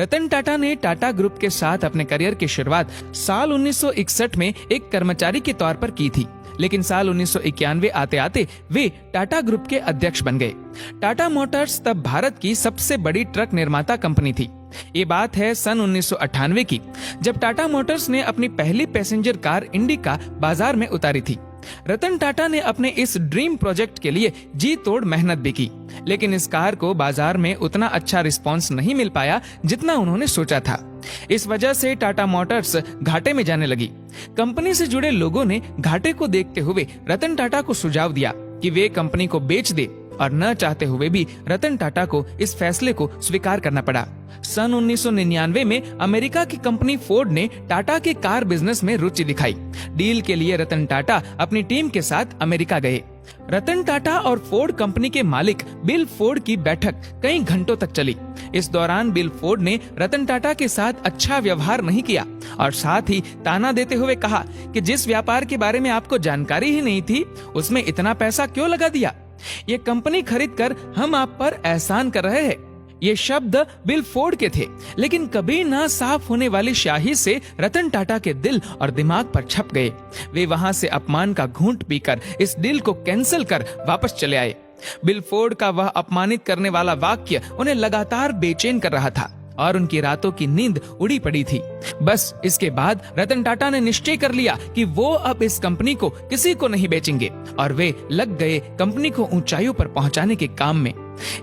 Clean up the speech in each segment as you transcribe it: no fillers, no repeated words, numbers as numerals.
रतन टाटा ने टाटा ग्रुप के साथ अपने करियर की शुरुआत साल 1961 में एक कर्मचारी के तौर पर की थी, लेकिन साल 1991 आते आते वे टाटा ग्रुप के अध्यक्ष बन गए। टाटा मोटर्स तब भारत की सबसे बड़ी ट्रक निर्माता कंपनी थी। ये बात है सन 1998 की, जब टाटा मोटर्स ने अपनी पहली पैसेंजर कार इंडिका बाजार में उतारी थी। रतन टाटा ने अपने इस ड्रीम प्रोजेक्ट के लिए जी तोड़ मेहनत भी की, लेकिन इस कार को बाजार में उतना अच्छा रिस्पांस नहीं मिल पाया जितना उन्होंने सोचा था। इस वजह से टाटा मोटर्स घाटे में जाने लगी। कंपनी से जुड़े लोगों ने घाटे को देखते हुए रतन टाटा को सुझाव दिया कि वे कंपनी को बेच दे, और न चाहते हुए भी रतन टाटा को इस फैसले को स्वीकार करना पड़ा। सन 1999 में अमेरिका की कंपनी फोर्ड ने टाटा के कार बिजनेस में रुचि दिखाई। डील के लिए रतन टाटा अपनी टीम के साथ अमेरिका गए। रतन टाटा और फोर्ड कंपनी के मालिक बिल फोर्ड की बैठक कई घंटों तक चली। इस दौरान बिल फोर्ड ने रतन टाटा के साथ अच्छा व्यवहार नहीं किया और साथ ही ताना देते हुए कहा कि जिस व्यापार के बारे में आपको जानकारी ही नहीं थी, उसमें इतना पैसा क्यों लगा दिया? ये कंपनी खरीदकर हम आप पर एहसान कर रहे हैं। ये शब्द बिल फोर्ड के थे, लेकिन कभी ना साफ होने वाली स्याही से रतन टाटा के दिल और दिमाग पर छप गए। वे वहां से अपमान का घूंट पीकर इस डील को कैंसिल कर वापस चले आए। बिल फोर्ड का वह अपमानित करने वाला वाक्य उन्हें लगातार बेचैन कर रहा था और उनकी रातों की नींद उड़ी पड़ी थी। बस इसके बाद रतन टाटा ने निश्चय कर लिया कि वो अब इस कंपनी को किसी को नहीं बेचेंगे, और वे लग गए कंपनी को ऊंचाइयों पर पहुंचाने के काम में।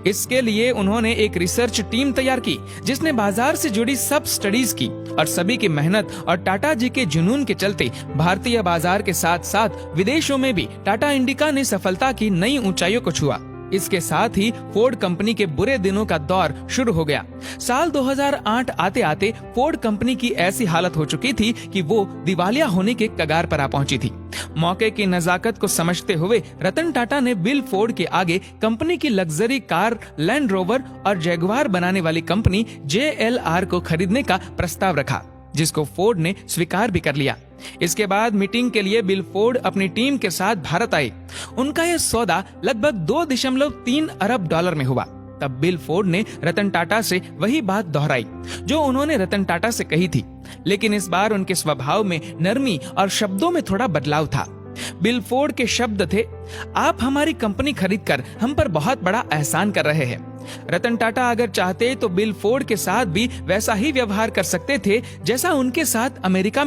इसके लिए उन्होंने एक रिसर्च टीम तैयार की, जिसने बाजार से जुड़ी सब स्टडीज की, और सभी की मेहनत और टाटा जी के जुनून के चलते भारतीय बाजार के साथ साथ विदेशों में भी टाटा इंडिका ने सफलता की नई ऊंचाइयों को छुआ। इसके साथ ही फोर्ड कंपनी के बुरे दिनों का दौर शुरू हो गया। साल 2008 आते आते फोर्ड कंपनी की ऐसी हालत हो चुकी थी कि वो दिवालिया होने के कगार पर आ पहुंची थी। मौके की नजाकत को समझते हुए रतन टाटा ने बिल फोर्ड के आगे कंपनी की लग्जरी कार लैंड रोवर और जैगुआर बनाने वाली कंपनी JLR को खरीदने का प्रस्ताव रखा, जिसको फोर्ड ने स्वीकार भी कर लिया। इसके बाद मीटिंग के लिए बिल फोर्ड अपनी टीम के साथ भारत आए। उनका यह सौदा लगभग 2.3 अरब डॉलर में हुआ। तब बिल फोर्ड ने रतन टाटा से वही बात दोहराई जो उन्होंने रतन टाटा से कही थी, लेकिन इस बार उनके स्वभाव में नरमी और शब्दों में थोड़ा बदलाव था। बिल फोर्ड के शब्द थे, आप हमारी कंपनी खरीदकर हम पर बहुत बड़ा एहसान कर रहे हैं। रतन टाटा अगर चाहते तो बिल फोर्ड के साथ भी वैसा ही व्यवहार कर सकते थे जैसा उनके साथ अमेरिका